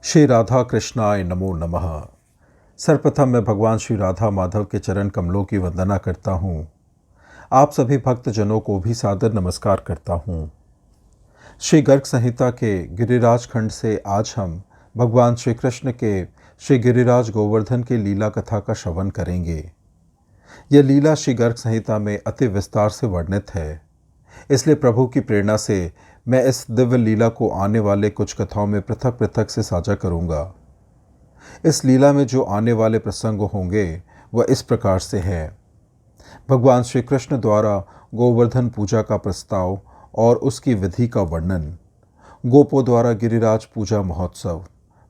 श्री राधा कृष्णाय नमो नमः। सर्वप्रथम मैं भगवान श्री राधा माधव के चरण कमलों की वंदना करता हूँ। आप सभी भक्तजनों को भी सादर नमस्कार करता हूँ। श्री गर्ग संहिता के गिरिराज खंड से आज हम भगवान श्री कृष्ण के श्री गिरिराज गोवर्धन की लीला कथा का श्रवण करेंगे। यह लीला श्री गर्ग संहिता में अति विस्तार से वर्णित है, इसलिए प्रभु की प्रेरणा से मैं इस दिव्य लीला को आने वाले कुछ कथाओं में पृथक पृथक से साझा करूंगा। इस लीला में जो आने वाले प्रसंग होंगे वह इस प्रकार से हैं। भगवान श्री कृष्ण द्वारा गोवर्धन पूजा का प्रस्ताव और उसकी विधि का वर्णन, गोपों द्वारा गिरिराज पूजा महोत्सव,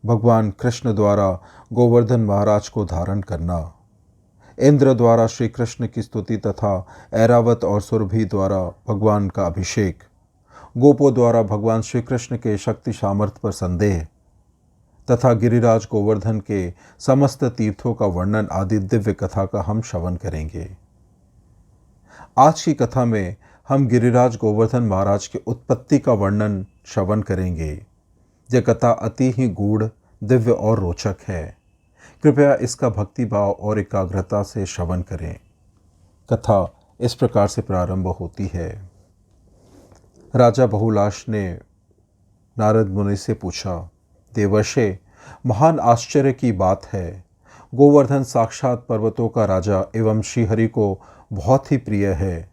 भगवान कृष्ण द्वारा गोवर्धन महाराज को धारण करना, इंद्र द्वारा श्री कृष्ण की स्तुति तथा ऐरावत और सुरभि द्वारा भगवान का अभिषेक, गोपों द्वारा भगवान श्री कृष्ण के शक्ति सामर्थ्य पर संदेह तथा गिरिराज गोवर्धन के समस्त तीर्थों का वर्णन आदि दिव्य कथा का हम श्रवण करेंगे। आज की कथा में हम गिरिराज गोवर्धन महाराज की उत्पत्ति का वर्णन श्रवण करेंगे। यह कथा अति ही गूढ़, दिव्य और रोचक है। कृपया इसका भक्तिभाव और एकाग्रता से श्रवण करें। कथा इस प्रकार से प्रारंभ होती है। राजा बहुलाश ने नारद मुनि से पूछा, देवर्षे, महान आश्चर्य की बात है। गोवर्धन साक्षात पर्वतों का राजा एवं श्रीहरि को बहुत ही प्रिय है।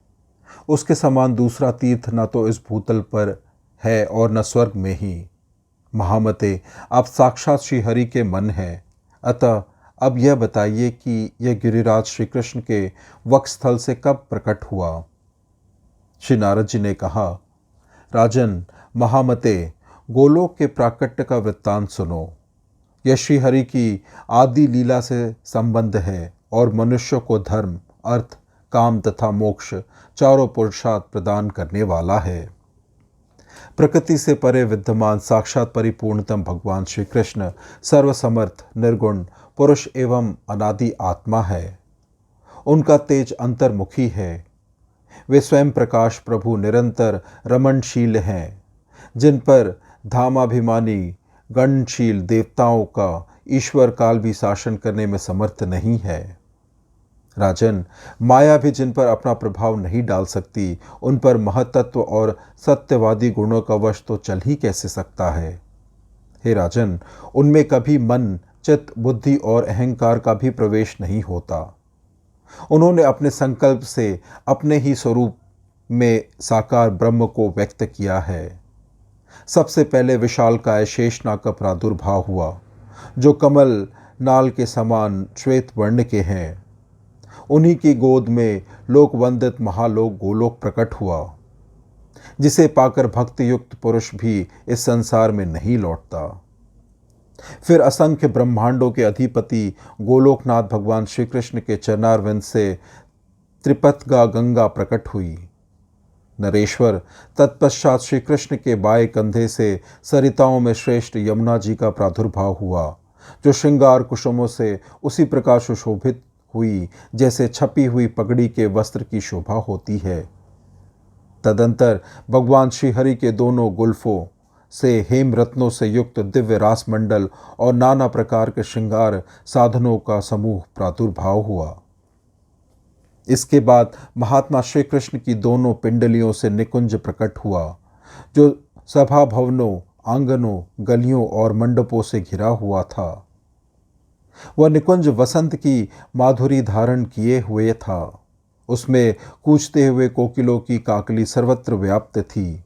उसके समान दूसरा तीर्थ न तो इस भूतल पर है और न स्वर्ग में ही। महामते, आप साक्षात श्रीहरि के मन हैं। अतः अब यह बताइए कि यह गिरिराज श्री कृष्ण के वक्षस्थल से कब प्रकट हुआ। श्री नारद जी ने कहा, राजन महामते, गोलोक के प्राकट्य का वृत्तांत सुनो। यह श्रीहरि की आदि लीला से संबंध है और मनुष्य को धर्म, अर्थ, काम तथा मोक्ष चारों पुरुषार्थ प्रदान करने वाला है। प्रकृति से परे विद्यमान साक्षात परिपूर्णतम भगवान श्री कृष्ण सर्वसमर्थ, निर्गुण पुरुष एवं अनादि आत्मा है। उनका तेज अंतर्मुखी है। वे स्वयं प्रकाश प्रभु निरंतर रमणशील हैं, जिन पर धामाभिमानी गणशील देवताओं का ईश्वर काल भी शासन करने में समर्थ नहीं है। राजन, माया भी जिन पर अपना प्रभाव नहीं डाल सकती, उन पर महतत्व और सत्यवादी गुणों का वश तो चल ही कैसे सकता है। हे राजन, उनमें कभी मन, चित्त, बुद्धि और अहंकार का भी प्रवेश नहीं होता। उन्होंने अपने संकल्प से अपने ही स्वरूप में साकार ब्रह्म को व्यक्त किया है। सबसे पहले विशालकाय शेषनाग का प्रादुर्भाव हुआ, जो कमल नाल के समान श्वेत वर्ण के हैं। उन्हीं की गोद में लोकवंदित महालोक गोलोक प्रकट हुआ, जिसे पाकर भक्ति युक्त पुरुष भी इस संसार में नहीं लौटता। फिर असंख्य ब्रह्मांडों के अधिपति गोलोकनाथ भगवान श्री कृष्ण के चरणारविंद से त्रिपथगा गंगा प्रकट हुई। नरेश्वर, तत्पश्चात श्री कृष्ण के बाएं कंधे से सरिताओं में श्रेष्ठ यमुना जी का प्रादुर्भाव हुआ, जो श्रृंगार कुसुमों से उसी प्रकार सुशोभित हुई जैसे छपी हुई पगड़ी के वस्त्र की शोभा होती है। तदंतर भगवान श्रीहरि के दोनों गुल्फों से हेम रत्नों से युक्त दिव्य रासमंडल और नाना प्रकार के श्रृंगार साधनों का समूह प्रादुर्भाव हुआ। इसके बाद महात्मा श्री कृष्ण की दोनों पिंडलियों से निकुंज प्रकट हुआ, जो सभा भवनों, आंगनों, गलियों और मंडपों से घिरा हुआ था। वह निकुंज वसंत की माधुरी धारण किए हुए था। उसमें कूजते हुए कोकिलों की काकली सर्वत्र व्याप्त थी।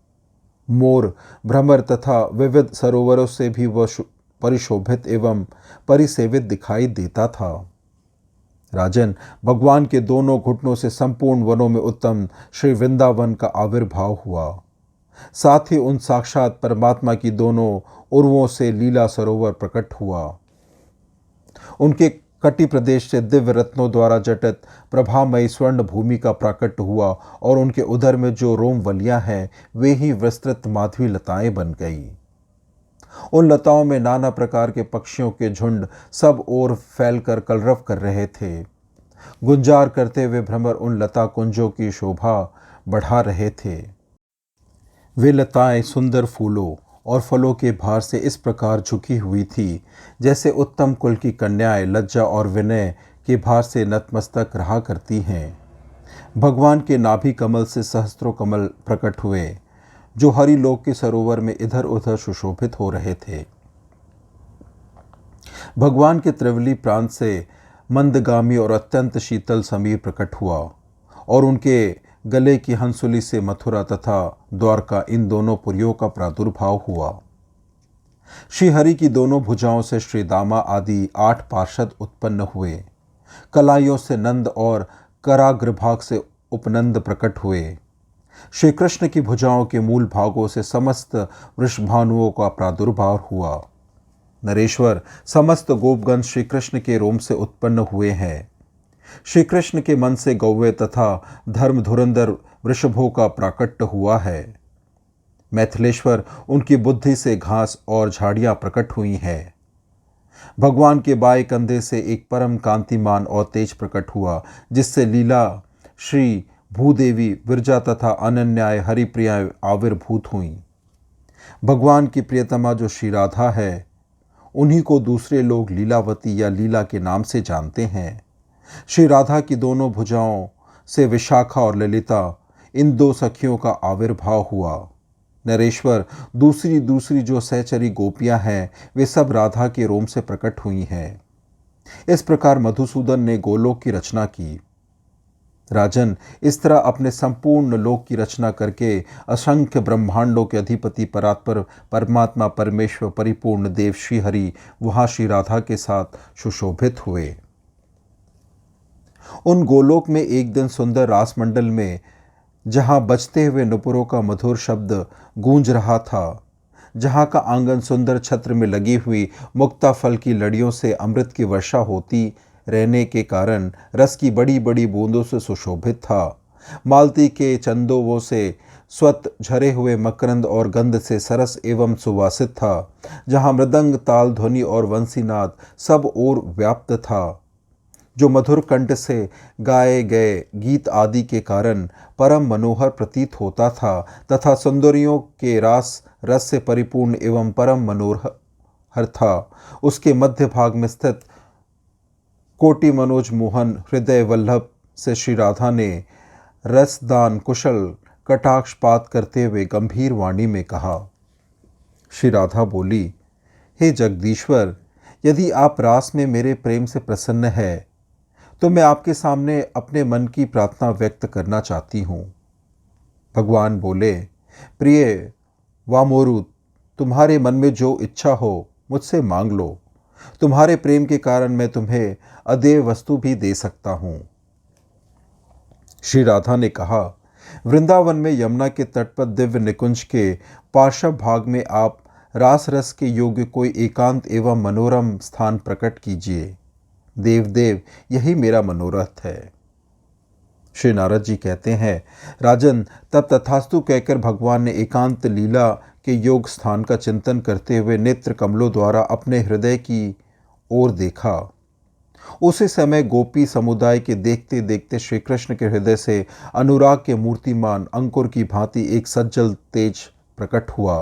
मोर, भ्रमर तथा विविध सरोवरों से भी वह परिशोभित एवं परिसेवित दिखाई देता था। राजन, भगवान के दोनों घुटनों से संपूर्ण वनों में उत्तम श्री वृंदावन का आविर्भाव हुआ। साथ ही उन साक्षात परमात्मा की दोनों उर्वों से लीला सरोवर प्रकट हुआ। उनके कटी प्रदेश से दिव्य रत्नों द्वारा जटित प्रभामयी स्वर्ण भूमि का प्राकट्य हुआ और उनके उदर में जो रोमवलियां हैं वे ही विस्तृत माधवी लताएं बन गई। उन लताओं में नाना प्रकार के पक्षियों के झुंड सब ओर फैलकर कलरव कर रहे थे। गुंजार करते हुए भ्रमर उन लता कुंजों की शोभा बढ़ा रहे थे। वे लताएं सुंदर फूलों और फलों के भार से इस प्रकार झुकी हुई थी जैसे उत्तम कुल की कन्याएं लज्जा और विनय के भार से नतमस्तक रहा करती हैं। भगवान के नाभि कमल से सहस्त्रों कमल प्रकट हुए जो हरिलोक के सरोवर में इधर उधर सुशोभित हो रहे थे। भगवान के त्रिवली प्रांत से मंदगामी और अत्यंत शीतल समीर प्रकट हुआ और उनके गले की हंसुली से मथुरा तथा द्वारका इन दोनों पुरियों का प्रादुर्भाव हुआ। श्रीहरि की दोनों भुजाओं से श्री दामा आदि 8 पार्षद उत्पन्न हुए। कलाइयों से नंद और कराग्रभाग से उपनंद प्रकट हुए। श्री कृष्ण की भुजाओं के मूल भागों से समस्त वृषभानुओं का प्रादुर्भाव हुआ। नरेश्वर समस्त गोपगण श्री कृष्ण के रोम से उत्पन्न हुए हैं। श्री कृष्ण के मन से गौवे तथा धर्म धुरंधर वृषभों का प्राकट्य हुआ है। मैथिलेश्वर उनकी बुद्धि से घास और झाड़ियां प्रकट हुई हैं। भगवान के बाएं कंधे से एक परम कांतिमान और तेज प्रकट हुआ जिससे लीला श्री भूदेवी विरजा तथा अनन्याय हरिप्रियाएं आविर्भूत हुईं। भगवान की प्रियतमा जो श्री राधा है उन्हीं को दूसरे लोग लीलावती या लीला के नाम से जानते हैं। श्री राधा की दोनों भुजाओं से विशाखा और ललिता इन 2 सखियों का आविर्भाव हुआ। नरेश्वर दूसरी दूसरी जो सहचरी गोपियां हैं वे सब राधा के रोम से प्रकट हुई हैं। इस प्रकार मधुसूदन ने गोलोक की रचना की। राजन, इस तरह अपने संपूर्ण लोक की रचना करके असंख्य ब्रह्मांडों के अधिपति परात्पर परमात्मा परमेश्वर परिपूर्ण देव श्री हरि वहां श्री राधा के साथ सुशोभित हुए। उन गोलोक में एक दिन सुंदर रासमंडल में जहां बजते हुए नुपुरों का मधुर शब्द गूंज रहा था, जहां का आंगन सुंदर छत्र में लगी हुई मुक्ता फल की लड़ियों से अमृत की वर्षा होती रहने के कारण रस की बड़ी बड़ी बूंदों से सुशोभित था, मालती के चंदोवों से स्वत झरे हुए मकरंद और गंध से सरस एवं सुवासित था, जहां मृदंग ताल ध्वनि और वंशीनाद सब ओर व्याप्त था, जो मधुर कंठ से गाए गए गीत आदि के कारण परम मनोहर प्रतीत होता था तथा सुंदरियों के रस से परिपूर्ण एवं परम मनोहर था। उसके मध्य भाग में स्थित कोटि मनोज मोहन हृदय वल्लभ से श्री राधा ने रसदान कुशल कटाक्षपात करते हुए गंभीर वाणी में कहा। श्री राधा बोली, हे जगदीश्वर, यदि आप रास में मेरे प्रेम से प्रसन्न है तो मैं आपके सामने अपने मन की प्रार्थना व्यक्त करना चाहती हूँ। भगवान बोले, प्रिय वामोरु, तुम्हारे मन में जो इच्छा हो मुझसे मांग लो। तुम्हारे प्रेम के कारण मैं तुम्हें अदेय वस्तु भी दे सकता हूँ। श्री राधा ने कहा, वृंदावन में यमुना के तट पर दिव्य निकुंज के पार्श्व भाग में आप रास रस के योग्य कोई एकांत एवं मनोरम स्थान प्रकट कीजिए। देव देव, यही मेरा मनोरथ है। श्री नारद जी कहते हैं, राजन, तब तथास्तु कहकर भगवान ने एकांत लीला के योग स्थान का चिंतन करते हुए नेत्र कमलों द्वारा अपने हृदय की ओर देखा। उसी समय गोपी समुदाय के देखते देखते श्री कृष्ण के हृदय से अनुराग के मूर्तिमान अंकुर की भांति एक सज्जल तेज प्रकट हुआ।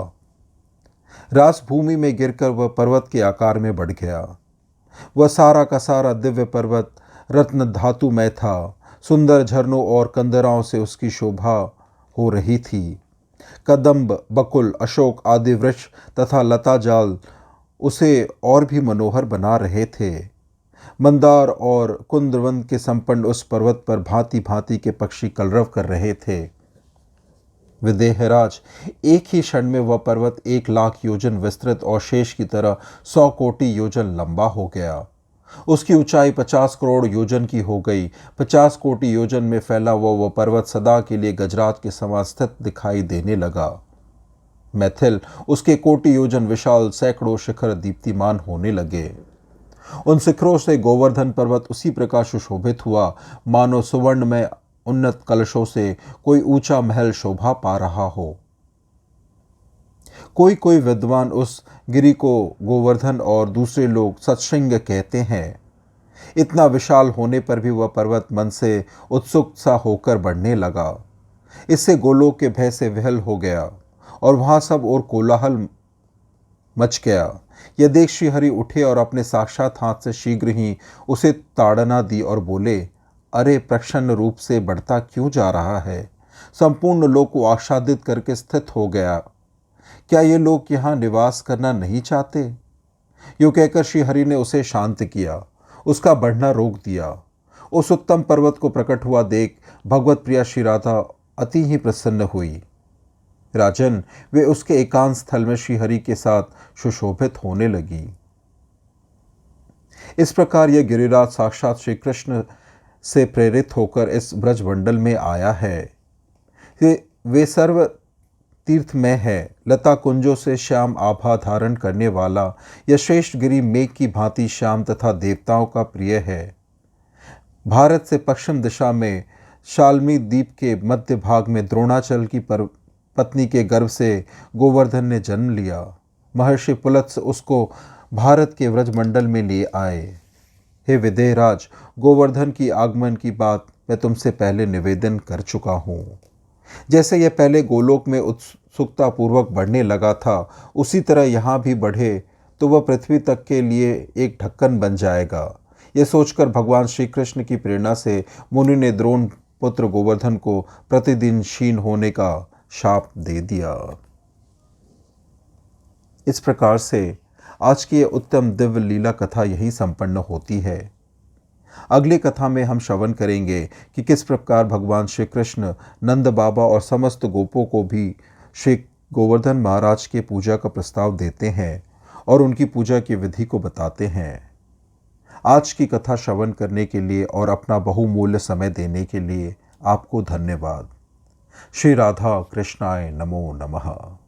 रास भूमि में गिरकर वह पर्वत के आकार में बढ़ गया। वह सारा का सारा दिव्य पर्वत रत्न धातु में था। सुंदर झरनों और कंदराओं से उसकी शोभा हो रही थी। कदम्ब, बकुल, अशोक आदि वृक्ष तथा लता जाल उसे और भी मनोहर बना रहे थे। मंदार और कुंदवंत के संपन्न उस पर्वत पर भांति भांति के पक्षी कलरव कर रहे थे। विदेहराज, एक ही क्षण में वह पर्वत 1 लाख योजन विस्तृत और शेष की तरह 100 कोटि योजन लंबा हो गया। उसकी ऊंचाई 50 करोड़ योजन की हो गई। 50 कोटि योजन में फैला वह पर्वत सदा के लिए गजराज के समान स्थित दिखाई देने लगा। मैथिल, उसके कोटि योजन विशाल सैकड़ों शिखर दीप्तिमान होने लगे। उन शिखरों से गोवर्धन पर्वत उसी प्रकार सुशोभित हुआ मानो सुवर्ण में उन्नत कलशों से कोई ऊंचा महल शोभा पा रहा हो। कोई कोई विद्वान उस गिरि को गोवर्धन और दूसरे लोग सत्संग कहते हैं। इतना विशाल होने पर भी वह पर्वत मन से उत्सुक सा होकर बढ़ने लगा। इससे गोलोक के भय से विहल हो गया और वहां सब और कोलाहल मच गया। यह देख श्रीहरि उठे और अपने साक्षात हाथ से शीघ्र ही उसे ताड़ना दी और बोले, अरे प्रसन्न रूप से बढ़ता क्यों जा रहा है? संपूर्ण लोक को आच्छादित करके स्थित हो गया। क्या ये लोग यहाँ निवास करना नहीं चाहते? यूं कहकर श्रीहरि ने उसे शांत किया, उसका बढ़ना रोक दिया। उस उत्तम पर्वत को प्रकट हुआ देख भगवत प्रिया श्री राधा अति ही प्रसन्न हुई। राजन, वे उसके एकांत स्थल में श्रीहरि के साथ सुशोभित होने लगी। इस प्रकार यह गिरिराज साक्षात श्री कृष्ण से प्रेरित होकर इस ब्रजमंडल में आया है। वे सर्व तीर्थमय है। लता कुंजों से श्याम आभा धारण करने वाला यह श्रेष्ठ गिरि मेघ की भांति श्याम तथा देवताओं का प्रिय है। भारत से पश्चिम दिशा में शाल्मी द्वीप के मध्य भाग में द्रोणाचल की पत्नी के गर्भ से गोवर्धन ने जन्म लिया। महर्षि पुलत्स उसको भारत के व्रजमंडल में ले आए। हे विदेहराज, गोवर्धन की आगमन की बात मैं तुमसे पहले निवेदन कर चुका हूँ। जैसे यह पहले गोलोक में उत्सुकतापूर्वक बढ़ने लगा था, उसी तरह यहाँ भी बढ़े तो वह पृथ्वी तक के लिए एक ढक्कन बन जाएगा। यह सोचकर भगवान श्री कृष्ण की प्रेरणा से मुनि ने द्रोण पुत्र गोवर्धन को प्रतिदिन क्षीण होने का शाप दे दिया। इस प्रकार से आज की यह उत्तम दिव्य लीला कथा यहीं संपन्न होती है। अगली कथा में हम श्रवण करेंगे कि किस प्रकार भगवान श्री कृष्ण नंद बाबा और समस्त गोपों को भी श्री गोवर्धन महाराज के पूजा का प्रस्ताव देते हैं और उनकी पूजा की विधि को बताते हैं। आज की कथा श्रवण करने के लिए और अपना बहुमूल्य समय देने के लिए आपको धन्यवाद। श्री राधा कृष्णाय नमो नमः।